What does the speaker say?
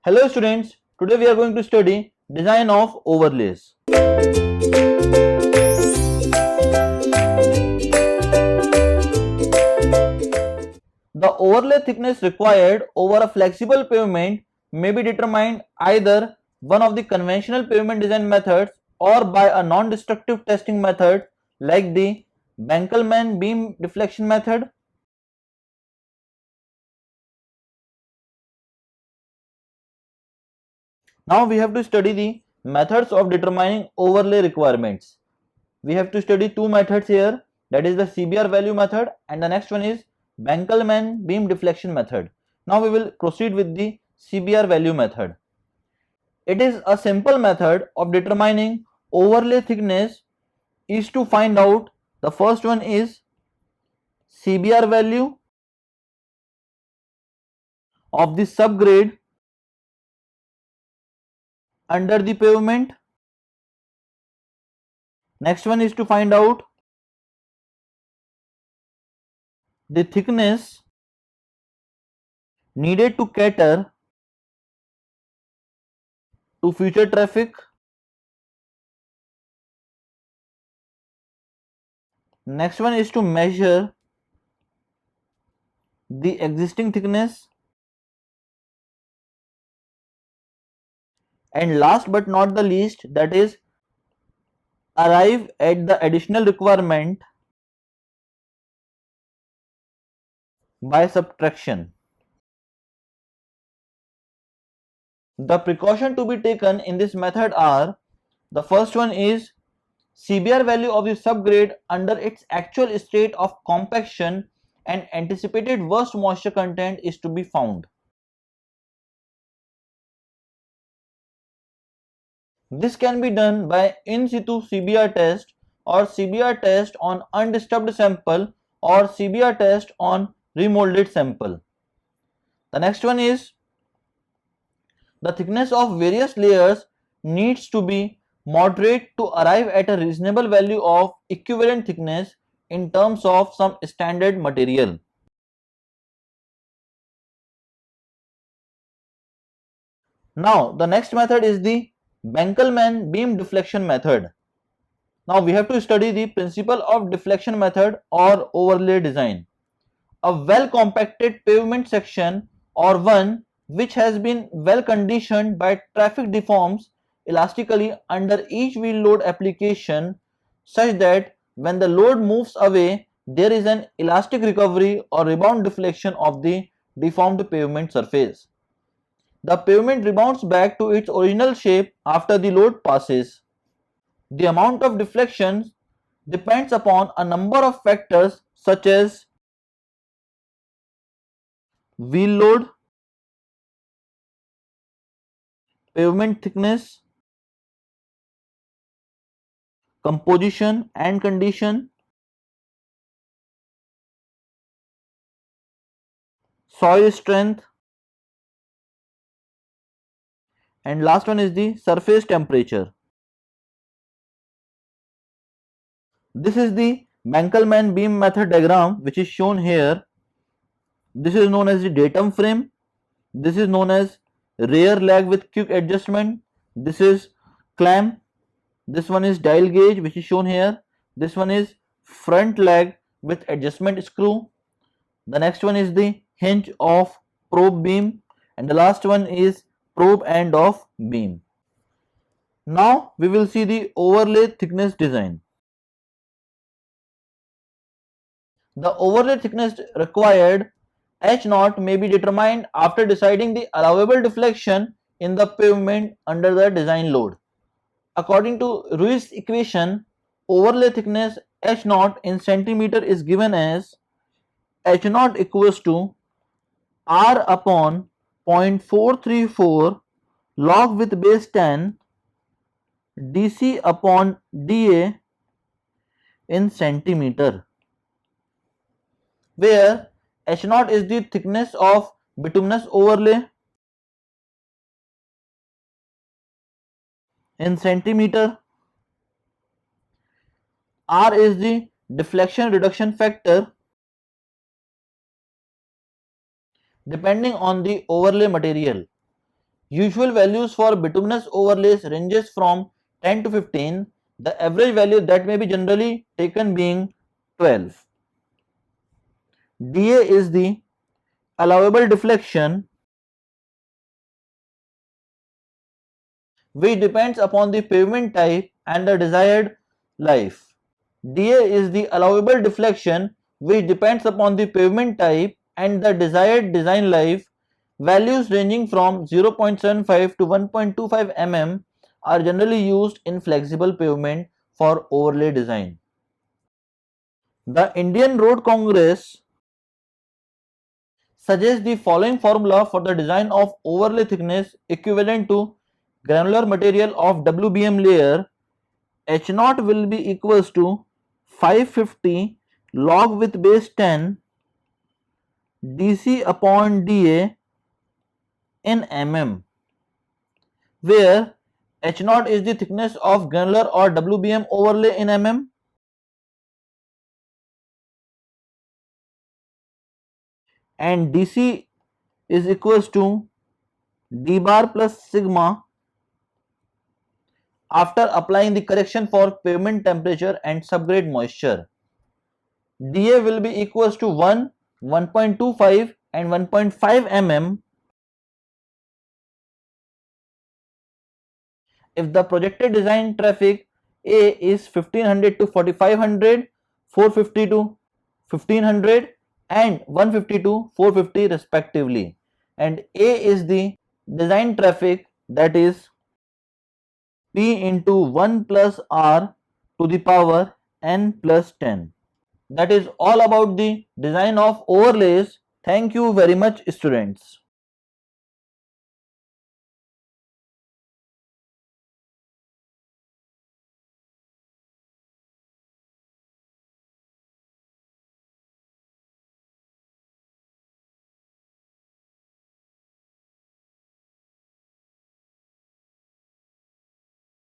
Hello students, today we are going to study design of overlays. The overlay thickness required over a flexible pavement may be determined either one of the conventional pavement design methods or by a non-destructive testing method like the Benkelman beam deflection method. Now we have to study the methods of determining overlay requirements. We have to study two methods here, that is the CBR value method and the next one is Benkelman beam deflection method. Now we will proceed with the CBR value method. It is a simple method of determining overlay thickness is to find out, the first one is CBR value of the subgrade under the pavement. Next one is to find out the thickness needed to cater to future traffic. Next one is to measure the existing thickness. And last but not the least, that is arrive at the additional requirement by subtraction. The precaution to be taken in this method are, the first one is CBR value of the subgrade under its actual state of compaction and anticipated worst moisture content is to be found. This can be done by in situ CBR test or CBR test on undisturbed sample or CBR test on remolded sample. The next one is the thickness of various layers needs to be moderate to arrive at a reasonable value of equivalent thickness in terms of some standard material. Now the next method is the Benkelman beam deflection method. Now we have to study the principle of deflection method or overlay design. A well compacted pavement section or one which has been well conditioned by traffic deforms elastically under each wheel load application such that when the load moves away there is an elastic recovery or rebound deflection of the deformed pavement surface. The pavement rebounds back to its original shape after the load passes. The amount of deflection depends upon a number of factors such as wheel load, pavement thickness, composition and condition, soil strength, and last one is the surface temperature. This is the Benkelman beam method diagram which is shown here. This is known as the datum frame. This is known as rear lag with quick adjustment. This is clamp. This one is dial gauge which is shown here. This one is front lag with adjustment screw. The next one is the hinge of probe beam and the last one is probe end of beam. Now we will see the overlay thickness design. The overlay thickness required H0 may be determined after deciding the allowable deflection in the pavement under the design load. According to Ruiz equation, overlay thickness H0 in centimeter is given as H0 equals to R upon 0.434 log with base 10 dc upon dA in centimeter, where H0 is the thickness of bituminous overlay in centimeter, R is the deflection reduction factor depending on the overlay material. Usual values for bituminous overlays ranges from 10 to 15. The average value that may be generally taken being 12. dA is the allowable deflection which depends upon the pavement type and the desired life. dA is the allowable deflection which depends upon the pavement type and the desired design life. Values ranging from 0.75 to 1.25 mm are generally used in flexible pavement for overlay design. The Indian Road Congress suggests the following formula for the design of overlay thickness equivalent to granular material of WBM layer. H0 will be equals to 550 log with base 10 dc upon dA in mm, where H0 is the thickness of granular or WBM overlay in mm and dc is equals to d bar plus sigma after applying the correction for pavement temperature and subgrade moisture. dA will be equals to 1, 1.25 and 1.5 mm if the projected design traffic A is 1500 to 4500, 450 to 1500 and 150 to 450 respectively, and A is the design traffic, that is P into 1 plus R to the power n plus 10. That is all about the design of overlays. Thank you very much, students.